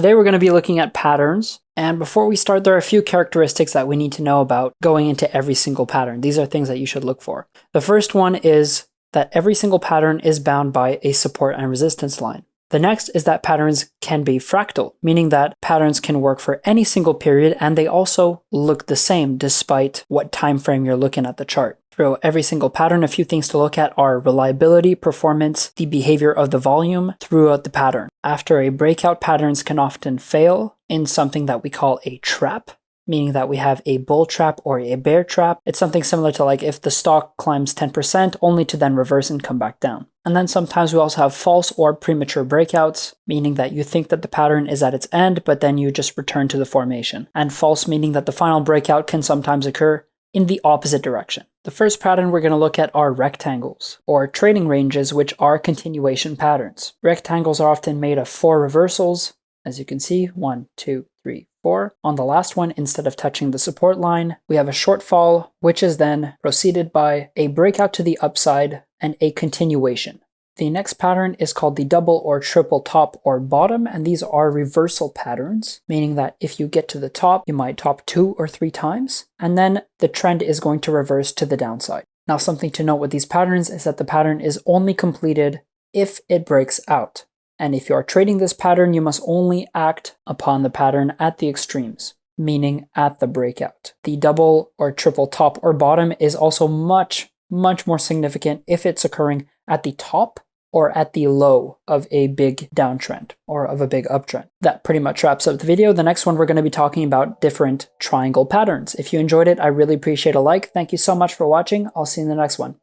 Today we're going to be looking at patterns, and before we start, there are a few characteristics that we need to know about going into every single pattern. These are things that you should look for. The first one is that every single pattern is bound by a support and resistance line. The next is that patterns can be fractal, meaning that patterns can work for any single period and they also look the same despite what time frame you're looking at the chart. Through every single pattern, a few things to look at are reliability, performance, the behavior of the volume throughout the pattern. After a breakout, patterns can often fail in something that we call a trap, meaning that we have a bull trap or a bear trap. It's something similar to like if the stock climbs 10% only to then reverse and come back down. And then sometimes we also have false or premature breakouts, meaning that you think that the pattern is at its end, but then you just return to the formation. And false meaning that the final breakout can sometimes occur in the opposite direction. The first pattern we're going to look at are rectangles, or trading ranges, which are continuation patterns. Rectangles are often made of 4 reversals, as you can see, 1, 2, 3, 4. On the last one, instead of touching the support line, we have a shortfall, which is then preceded by a breakout to the upside and a continuation. The next pattern is called the double or triple top or bottom, and these are reversal patterns, meaning that if you get to the top, you might top 2 or 3 times, and then the trend is going to reverse to the downside. Now, something to note with these patterns is that the pattern is only completed if it breaks out. And if you are trading this pattern, you must only act upon the pattern at the extremes, meaning at the breakout. The double or triple top or bottom is also much more significant if it's occurring at the top or at the low of a big downtrend or of a big uptrend. That pretty much wraps up the video. The next one, we're going to be talking about different triangle patterns. If you enjoyed it, I really appreciate a like. Thank you so much for watching. I'll see you in the next one.